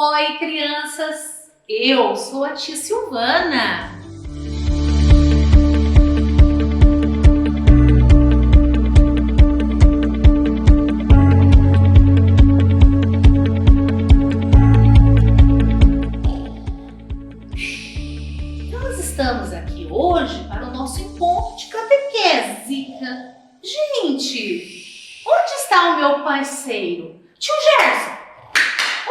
Oi, crianças! Eu sou a tia Silvana. Nós estamos aqui hoje para o nosso encontro de catequese. Gente, onde está o meu parceiro? Tio Gerson!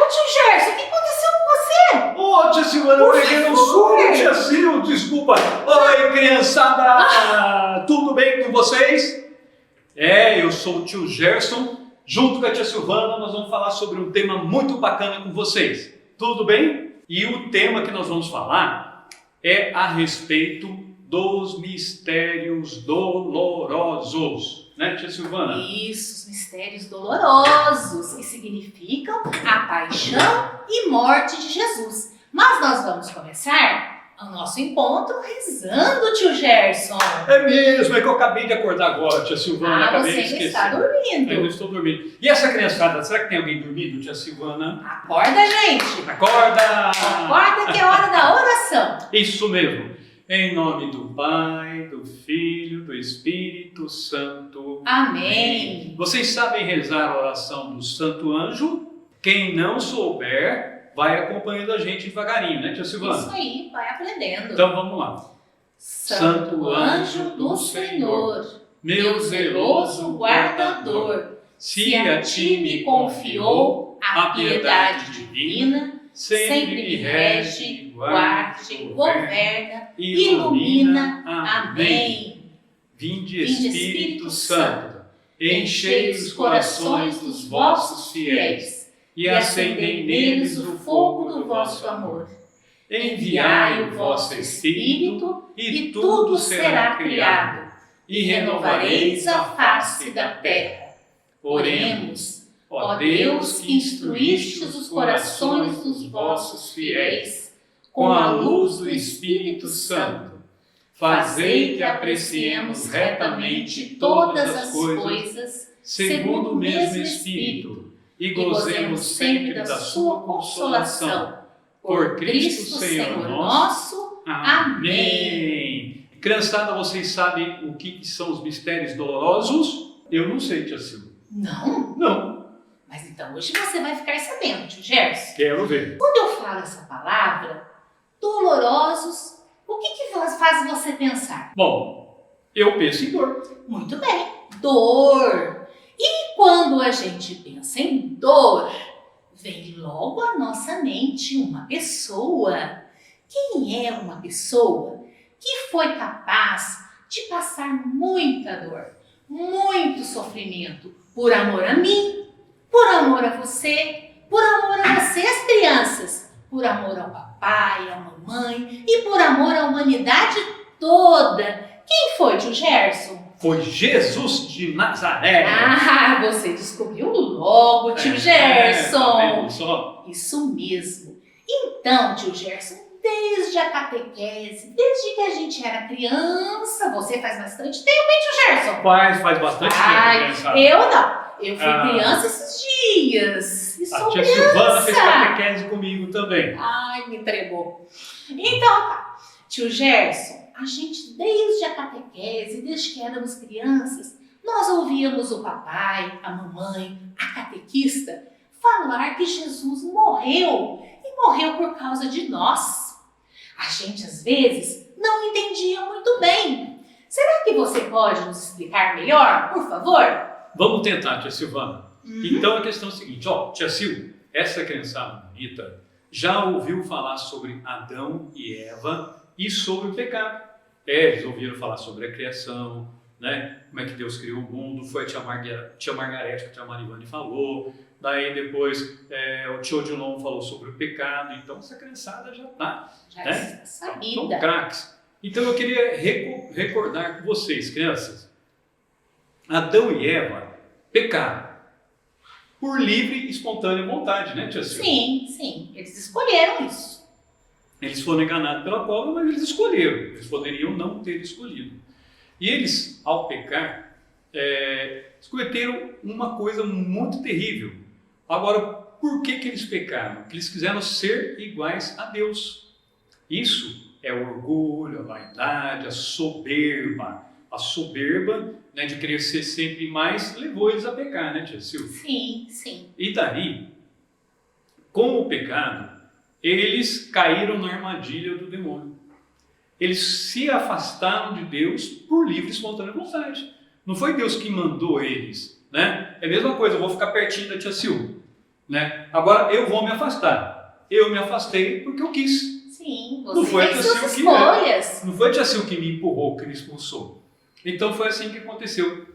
Ô tio Gerson, o que aconteceu com você? Ô, tia Silvana, eu peguei no sono, tia Sil, desculpa. Oi, criançada, tudo bem com vocês? Eu sou o tio Gerson, junto com a tia Silvana, nós vamos falar sobre um tema muito bacana com vocês. Tudo bem? E o tema que nós vamos falar é a respeito dos mistérios dolorosos. Né, tia Silvana? Isso, os mistérios dolorosos, que significam a paixão e morte de Jesus. Mas nós vamos começar o nosso encontro rezando, tio Gerson. É mesmo, é que eu acabei de acordar agora, tia Silvana. Acabei você de esquecer. está dormindo. Eu estou dormindo. E essa criançada, será que tem alguém dormindo, tia Silvana? Acorda, gente. Acorda! Acorda que é hora da oração. Isso mesmo. Em nome do Pai, do Filho, do Espírito Santo. Amém. Vocês sabem rezar a oração do Santo Anjo? Quem não souber, vai acompanhando a gente devagarinho, né, tia Silvana? Isso aí, vai aprendendo. Então vamos lá. Santo anjo do Senhor, meu zeloso guardador, se a ti me confiou a piedade divina, sempre me rege, guarde, governa, ilumina. Amém. Vinde Espírito Santo, enchei os corações dos vossos fiéis e acendei neles o fogo do vosso amor. Enviai o vosso Espírito e tudo será criado e renovareis a face da terra. Oremos. Ó Deus, que instruístes os corações dos vossos fiéis com a luz do Espírito Santo, fazei que apreciemos retamente todas as coisas segundo o mesmo Espírito e gozemos sempre da sua consolação. Por Cristo Senhor nosso. Amém. Criançada, vocês sabem o que são os mistérios dolorosos? Eu não sei, tia Silvia. Não? Não. Mas então hoje você vai ficar sabendo, tio Gerson. Quero ver. Quando eu falo essa palavra, dolorosos, o que faz você pensar? Bom, eu penso em dor. Muito bem, dor. E quando a gente pensa em dor, vem logo à nossa mente uma pessoa. Quem é uma pessoa que foi capaz de passar muita dor, muito sofrimento, por amor a mim, por amor a você, por amor a vocês, crianças, por amor ao papai, à mamãe e por amor à humanidade toda? Quem foi, tio Gerson? Foi Jesus de Nazaré. Ah, você descobriu logo, tio Gerson. Tá vendo só? Isso mesmo. Então, tio Gerson, desde a catequese, desde que a gente era criança, você faz bastante tempo, hein, tio Gerson? Faz bastante tempo, criançada. Eu não. Eu fui criança esses dias. E A sou tia criança. Silvana fez catequese comigo também. Ai, me entregou. Então tá. Tio Gerson, a gente desde a catequese, desde que éramos crianças, nós ouvíamos o papai, a mamãe, a catequista falar que Jesus morreu e morreu por causa de nós. A gente às vezes não entendia muito bem. Será que você pode nos explicar melhor, por favor? Vamos tentar, tia Silvana. Então a questão é a seguinte, tia Sil, essa criançada bonita já ouviu falar sobre Adão e Eva e sobre o pecado. Eles ouviram falar sobre a criação, né? Como é que Deus criou o mundo, foi a tia Margarete que a tia Marivane falou, daí depois o tio Odilon falou sobre o pecado, então essa criançada já está, né? Sabida. São craques. Então eu queria recordar com vocês, crianças, Adão e Eva pecaram por livre e espontânea vontade, né, tia Silvia? Sim, eles escolheram isso. Eles foram enganados pela cobra, mas eles escolheram. Eles poderiam não ter escolhido. E eles, ao pecar, cometeram uma coisa muito terrível. Agora, por que eles pecaram? Porque eles quiseram ser iguais a Deus. Isso é o orgulho, a vaidade, a soberba. A soberba, né, de querer ser sempre mais levou eles a pecar, né, tia Silvia? Sim, sim. E daí, com o pecado, eles caíram na armadilha do demônio. Eles se afastaram de Deus por livre e espontânea vontade. Não foi Deus que mandou eles, né? É a mesma coisa, eu vou ficar pertinho da tia Silvia, né? Agora eu vou me afastar. Eu me afastei porque eu quis. Sim, Não você foi a tem tia suas Silvia escolhas. Não foi a tia Silvia que me empurrou, que me expulsou. Então foi assim que aconteceu.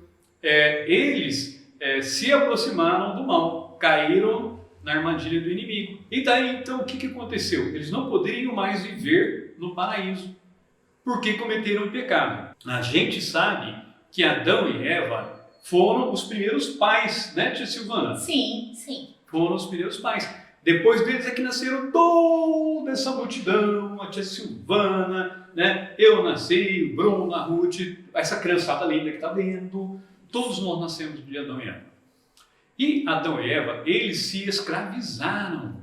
Eles se aproximaram do mal, caíram na armadilha do inimigo. E daí então o que aconteceu? Eles não poderiam mais viver no paraíso, porque cometeram pecado. A gente sabe que Adão e Eva foram os primeiros pais, né, tia Silvana? Sim, sim. Foram os primeiros pais. Depois deles é que nasceram toda essa multidão, a tia Silvana, né? Eu nasci, o Bruno, a Ruth, essa criançada linda que está vendo. Todos nós nascemos de Adão e Eva. E Adão e Eva, eles se escravizaram,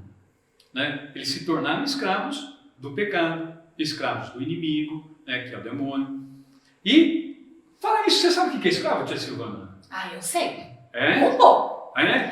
né? Eles se tornaram escravos do pecado, escravos do inimigo, né, que é o demônio. E, fala isso, você sabe o que é escravo, tia Silvana? Ah, eu sei. É? Um pouco.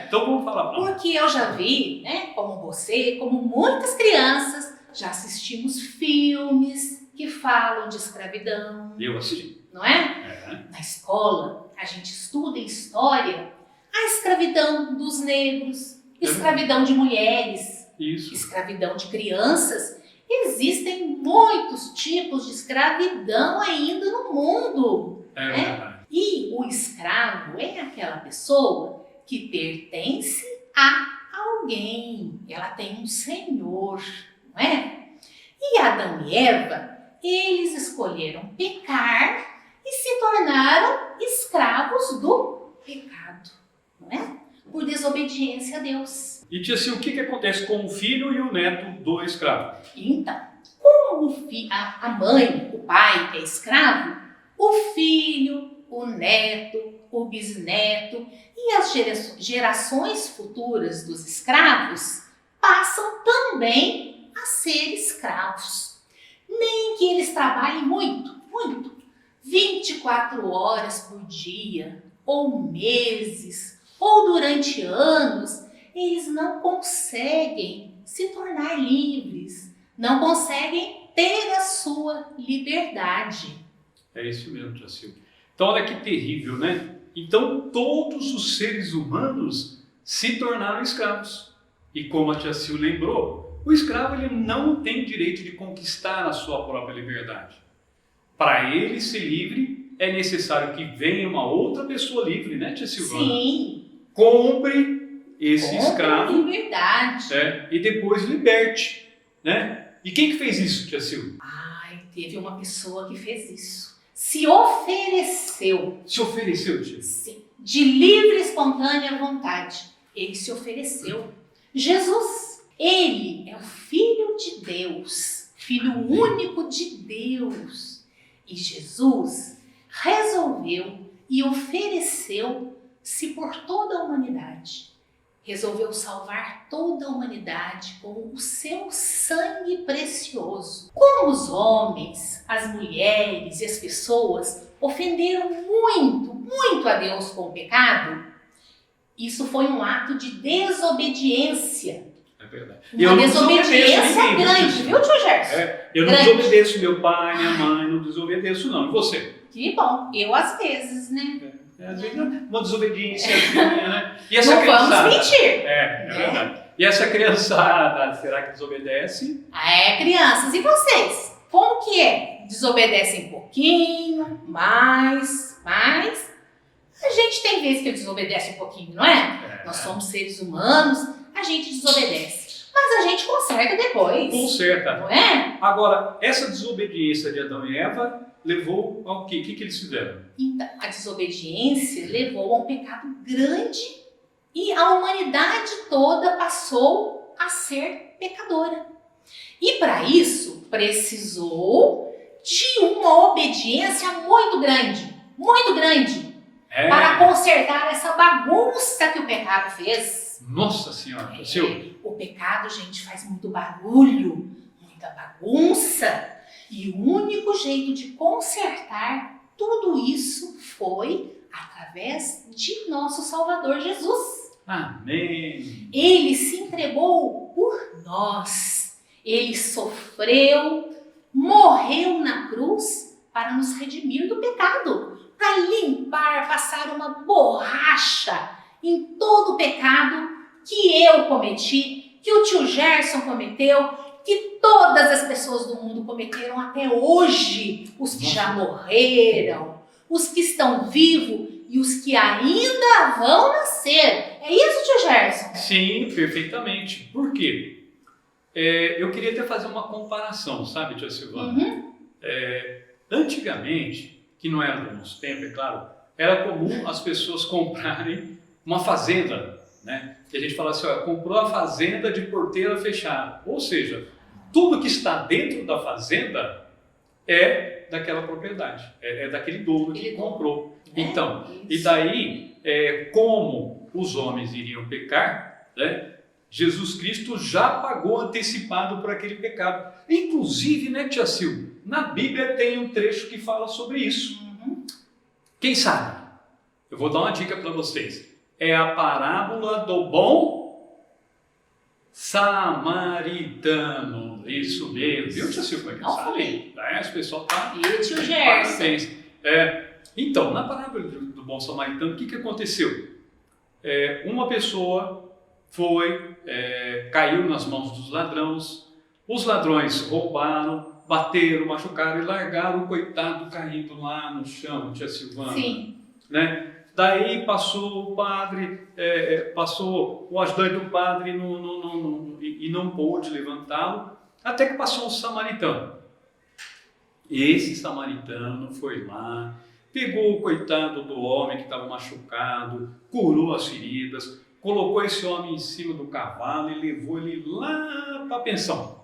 Então vamos falar pra nós. Porque eu já vi, né, como você, como muitas crianças, já assistimos filmes que falam de escravidão. Eu assisti. Não é? Na escola, a gente estuda história, a escravidão dos negros, escravidão de mulheres, Isso. escravidão de crianças. Existem muitos tipos de escravidão ainda no mundo. É né? verdade. E o escravo é aquela pessoa que pertence a alguém. Ela tem um senhor, não é? E Adão e Eva, eles escolheram pecar e se tornaram escravos do pecado, não é? Por desobediência a Deus. E tia Sil, o que acontece com o filho e o neto do escravo? Então, como a mãe, o pai é escravo, o filho, o neto, o bisneto e as gerações futuras dos escravos passam também a ser escravos. Nem que eles trabalhem muito, 24 horas por dia, ou meses, ou durante anos, eles não conseguem se tornar livres, não conseguem ter a sua liberdade. É isso mesmo, tia Sil. Então olha que terrível, né? Então todos os seres humanos se tornaram escravos. E como a tia Sil lembrou, o escravo ele não tem direito de conquistar a sua própria liberdade. Para ele ser livre, é necessário que venha uma outra pessoa livre, né, tia Silvana? Sim. Compre esse escravo liberdade. E depois liberte, né? E quem que fez isso, tia Sil? Ai, teve uma pessoa que fez isso. Se ofereceu. Se ofereceu, tia? Sim. De livre e espontânea vontade. Ele se ofereceu. Jesus, ele é o Filho de Deus, Filho único de Deus. E Jesus resolveu e ofereceu-se por toda a humanidade. Resolveu salvar toda a humanidade com o seu sangue precioso. Como os homens, as mulheres e as pessoas ofenderam muito a Deus com o pecado, isso foi um ato de desobediência. É verdade. Uma desobediência grande, viu, tio Gerson? Eu não desobedeço meu pai, minha mãe, não desobedeço não. E você? Que bom, eu às vezes, né? Às vezes uma desobediência minha, né? E essa não criançada? Vamos mentir. É verdade. E essa criançada, será que desobedece? Crianças, e vocês? Como que é? Desobedecem um pouquinho, mais. A gente tem vezes que desobedece um pouquinho, não é? Nós somos seres humanos, a gente desobedece. Mas a gente conserta depois. Conserta. Não é? Agora, essa desobediência de Adão e Eva levou ao quê? O que eles fizeram? Então, a desobediência levou a um pecado grande e a humanidade toda passou a ser pecadora. E para isso, precisou de uma obediência muito grande, para consertar essa bagunça que o pecado fez. Nossa Senhora, tia Silvia. O pecado, gente, faz muito barulho, muita bagunça. E o único jeito de consertar tudo isso foi através de nosso Salvador Jesus. Amém. Ele se entregou por nós. Ele sofreu, morreu na cruz para nos redimir do pecado, para limpar, passar uma borracha em todo o pecado que eu cometi, que o tio Gerson cometeu, que todas as pessoas do mundo cometeram até hoje, os que já morreram, os que estão vivos e os que ainda vão nascer. É isso, tio Gerson? Sim, perfeitamente. Por quê? Eu queria até fazer uma comparação, sabe, tia Silvana? Antigamente, que não era do nosso tempo, é claro, era comum as pessoas comprarem uma fazenda, né? Que a gente fala assim, ó, comprou a fazenda de porteira fechada. Ou seja, tudo que está dentro da fazenda é daquela propriedade, é daquele dono que comprou. Então, e daí, como os homens iriam pecar, né? Jesus Cristo já pagou antecipado por aquele pecado. Inclusive, né, tia Silvia, na Bíblia tem um trecho que fala sobre isso. Quem sabe? Eu vou dar uma dica para vocês. É a parábola do bom samaritano. Isso mesmo. Viu, tia Silvia? Quem sabe? Esse pessoal tá... E o tio Gerson? Parabéns. Então, na parábola do bom samaritano, o que aconteceu? Uma pessoa caiu nas mãos dos ladrões, os ladrões roubaram, bateram, machucaram e largaram o coitado caído lá no chão, tia Silvana. Sim. Né? Daí passou o padre, passou o ajudante do padre e não pôde levantá-lo, até que passou um samaritano. Esse samaritano foi lá, pegou o coitado do homem que estava machucado, curou as feridas, colocou esse homem em cima do cavalo e levou ele lá para a pensão.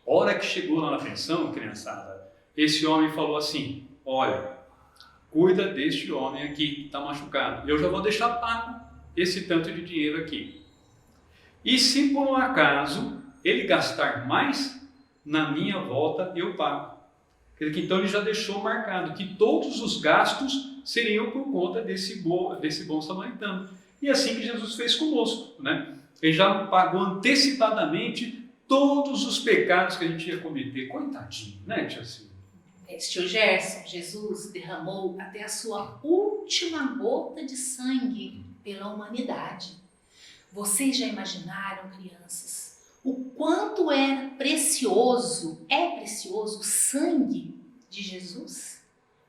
Hora que chegou lá na pensão, criançada, esse homem falou assim, olha, cuida deste homem aqui que está machucado, eu já vou deixar pago esse tanto de dinheiro aqui. E se por um acaso ele gastar mais, na minha volta eu pago. Então ele já deixou marcado que todos os gastos seriam por conta desse bom samaritano. E assim que Jesus fez conosco, né? Ele já pagou antecipadamente todos os pecados que a gente ia cometer. Coitadinho, né, tia Silvia? Tio Gerson, Jesus derramou até a sua última gota de sangue pela humanidade. Vocês já imaginaram, crianças, o quanto é precioso o sangue de Jesus?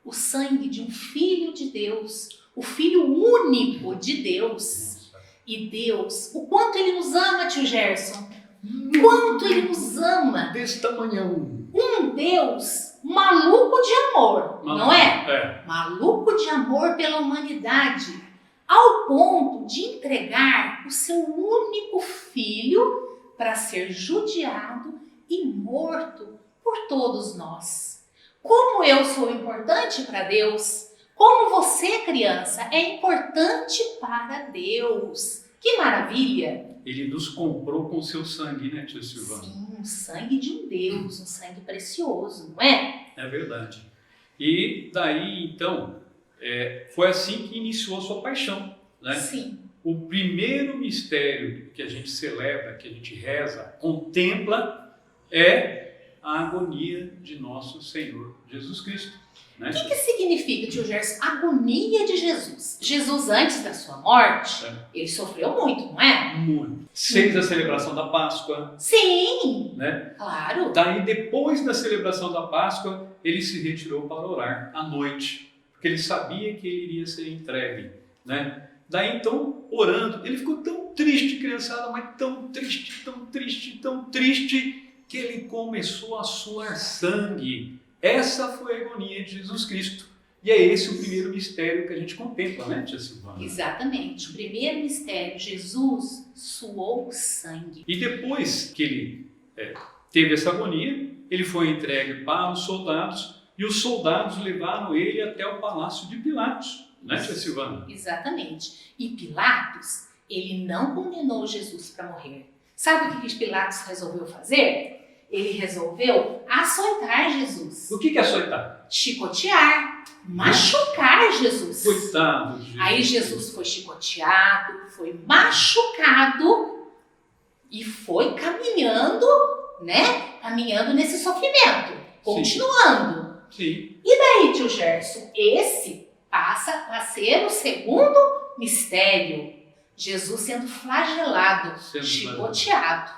O sangue de um Filho de Deus, o Filho único de Deus. E Deus, o quanto Ele nos ama, tio Gerson. Quanto Ele nos ama. Desse tamanhão. Um Deus maluco de amor, não é? É. Maluco de amor pela humanidade, ao ponto de entregar o seu único filho para ser judiado e morto por todos nós. Como eu sou importante para Deus, como você, criança, é importante para Deus. Que maravilha! Ele nos comprou com seu sangue, né, tia Silvana? Sim, um sangue de um Deus, um sangue precioso, não é? É verdade. E daí, então, foi assim que iniciou a sua paixão, né? Sim. O primeiro mistério que a gente celebra, que a gente reza, contempla, é a agonia de nosso Senhor Jesus Cristo. Né? O que significa, tio Gerson, agonia de Jesus? Jesus, antes da sua morte, ele sofreu muito, não é? Muito. Fez a celebração da Páscoa. Sim, né? Claro. Daí, depois da celebração da Páscoa, ele se retirou para orar à noite, porque ele sabia que ele iria ser entregue, né? Daí, então, orando, ele ficou tão triste, criançada, mas tão triste, tão triste, tão triste, que ele começou a suar sangue. Essa foi a agonia de Jesus Cristo. E é esse o primeiro mistério que a gente contempla, né, tia Silvana? Exatamente. O primeiro mistério, Jesus suou sangue. E depois que ele teve essa agonia, ele foi entregue para os soldados, e os soldados levaram ele até o palácio de Pilatos, né, tia Silvana? Exatamente. E Pilatos, ele não condenou Jesus para morrer. Sabe o que Pilatos resolveu fazer? Ele resolveu açoitar Jesus. O que é açoitar? Chicotear, machucar Jesus. Coitado de Jesus. Aí Jesus foi chicoteado, foi machucado e foi caminhando, né? Caminhando nesse sofrimento, continuando. Sim. E daí, tio Gerson, esse passa a ser o segundo mistério. Jesus sendo flagelado, chicoteado.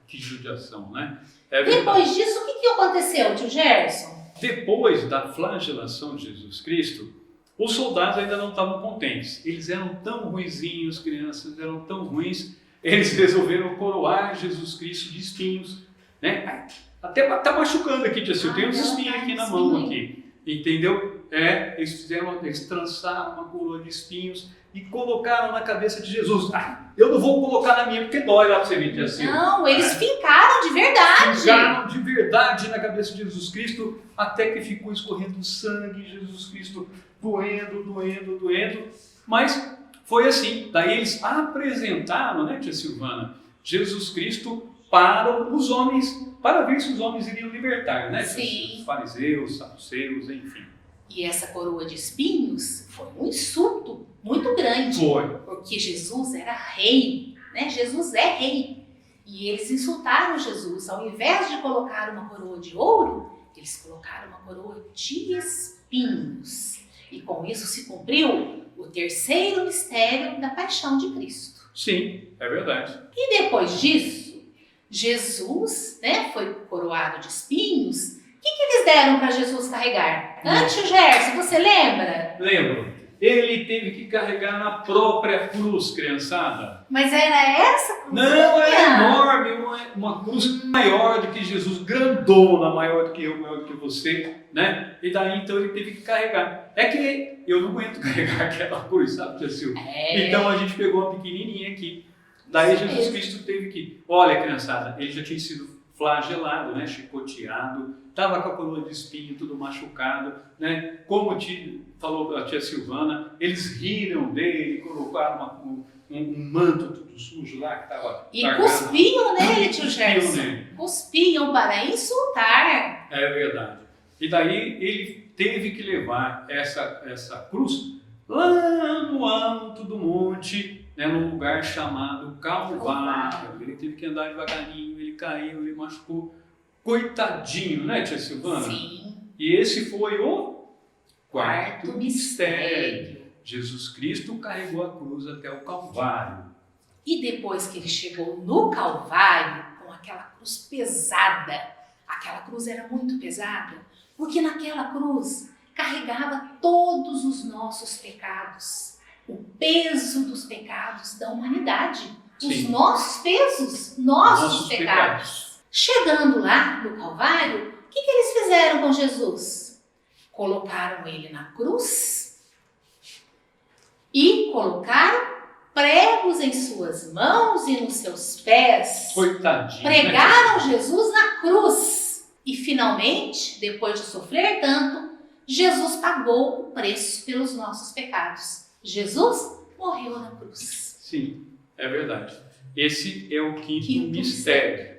Que judiação, né? Depois disso, o que aconteceu, tio Gerson? Depois da flagelação de Jesus Cristo, os soldados ainda não estavam contentes. Eles eram tão ruinzinhos, crianças eram tão ruins, eles resolveram coroar Jesus Cristo de espinhos, né? Até tá machucando aqui, tia Sil, tem uns espinhos aqui na mão, aqui, entendeu? Eles trançaram uma coroa de espinhos e colocaram na cabeça de Jesus. Eu não vou colocar na minha porque dói lá para você ver, tia Sil. Não, eles fincaram de verdade. Fincaram de verdade na cabeça de Jesus Cristo, até que ficou escorrendo sangue, Jesus Cristo doendo. Mas foi assim. Daí eles apresentaram, né, tia Silvana, Jesus Cristo para os homens, para ver se os homens iriam libertar, né? Sim. Os fariseus, saduceus, enfim. E essa coroa de espinhos foi um insulto muito grande. Foi. Porque Jesus era rei, né? Jesus é rei. E eles insultaram Jesus. Ao invés de colocar uma coroa de ouro, eles colocaram uma coroa de espinhos. E com isso se cumpriu o terceiro mistério da paixão de Cristo. Sim, é verdade. E depois disso, Jesus, né, foi coroado de espinhos. O que eles deram para Jesus carregar? Tio Gerson, você lembra? Lembro. Ele teve que carregar na própria cruz, criançada. Mas era essa cruz? Não, era enorme, uma cruz maior do que Jesus, grandona, maior do que eu, maior do que você, né? E daí então ele teve que carregar. É que eu não aguento carregar aquela cruz, sabe, tia Sil? Então a gente pegou uma pequenininha aqui. Daí Jesus Cristo teve que... Olha, criançada, ele já tinha sido flagelado, né? Chicoteado, estava com a coroa de espinho, tudo machucado, né? Como falou a tia Silvana, eles riram dele, colocaram um manto tudo sujo lá que estava... E cuspiam nele, tio Gerson. Cuspiam para insultar. É verdade. E daí ele teve que levar essa cruz lá no alto do monte, né, num lugar chamado Calvário. Ele teve que andar devagarinho, ele caiu, ele machucou. Coitadinho, né, tia Silvana? Sim. E esse foi o quarto mistério. Jesus Cristo carregou a cruz até o Calvário. E depois que ele chegou no Calvário, com aquela cruz pesada, aquela cruz era muito pesada, porque naquela cruz carregava todos os nossos pecados. O peso dos pecados da humanidade. Sim. Os nossos pesos, nossos pecados. Chegando lá no Calvário, o que eles fizeram com Jesus? Colocaram ele na cruz e colocaram pregos em suas mãos e nos seus pés. Coitadinho. Pregaram Jesus na cruz. E finalmente, depois de sofrer tanto, Jesus pagou o preço pelos nossos pecados. Jesus morreu na cruz. Sim, é verdade. Esse é o quinto mistério.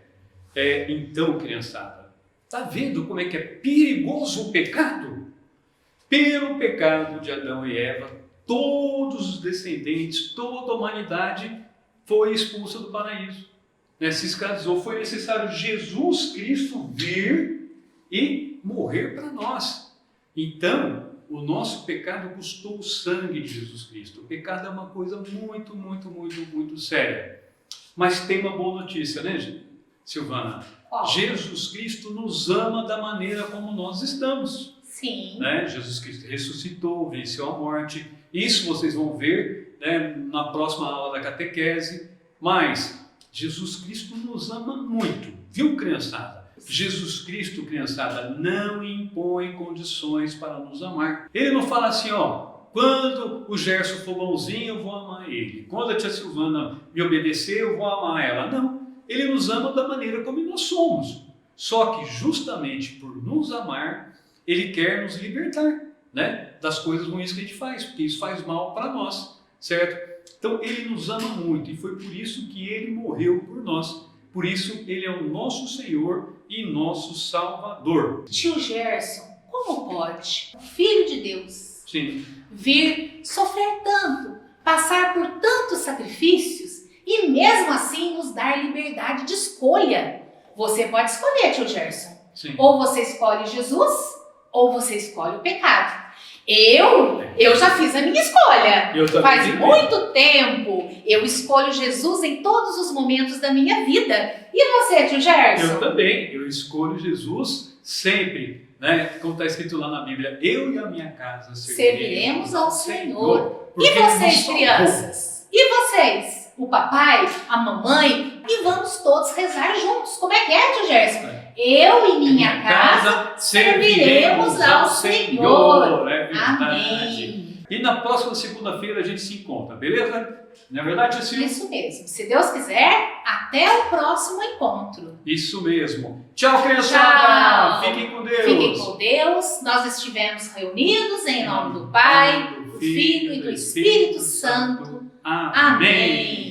Então, criançada, tá vendo como é que é perigoso o pecado? Pelo pecado de Adão e Eva, todos os descendentes, toda a humanidade foi expulsa do paraíso. Se escravizou. Foi necessário Jesus Cristo vir e morrer para nós. Então, o nosso pecado custou o sangue de Jesus Cristo. O pecado é uma coisa muito, muito, muito, muito séria. Mas tem uma boa notícia, né, Silvana? Qual? Jesus Cristo nos ama da maneira como nós estamos. Sim. Né? Jesus Cristo ressuscitou, venceu a morte. Isso vocês vão ver, né, na próxima aula da catequese. Mas Jesus Cristo nos ama muito, viu, criançada? Jesus Cristo, criançada, não impõe condições para nos amar. Ele não fala assim, quando o Gerson for bonzinho, eu vou amar ele. Quando a tia Silvana me obedecer, eu vou amar ela. Não, ele nos ama da maneira como nós somos. Só que justamente por nos amar, ele quer nos libertar, né, das coisas ruins que a gente faz, porque isso faz mal para nós, certo? Então ele nos ama muito e foi por isso que ele morreu por nós. Por isso ele é o nosso Senhor e nosso Salvador. Tio Gerson, como pode o Filho de Deus Sim. vir sofrer tanto, passar por tantos sacrifícios e mesmo assim nos dar liberdade de escolha? Você pode escolher, tio Gerson. Sim. Ou você escolhe Jesus, ou você escolhe o pecado. Eu já fiz a minha escolha. Faz muito tempo eu escolho Jesus em todos os momentos da minha vida. E você, tio Gerson? Eu também. Eu escolho Jesus sempre. Né? Como está escrito lá na Bíblia, eu e a minha casa serviremos ao Senhor. E vocês, crianças? E vocês? O papai, a mamãe? E vamos todos rezar juntos. Como é que é, tio Gerson? Eu e minha casa serviremos ao Senhor. É verdade. Amém. E na próxima segunda-feira a gente se encontra, beleza? Não é verdade, Cecília? Isso mesmo. Se Deus quiser, até o próximo encontro. Isso mesmo. Tchau, criançada. Tchau. Fiquem com Deus. Fiquem com Deus. Nós estivemos reunidos em nome do Pai, do Filho e do Espírito Santo. Amém.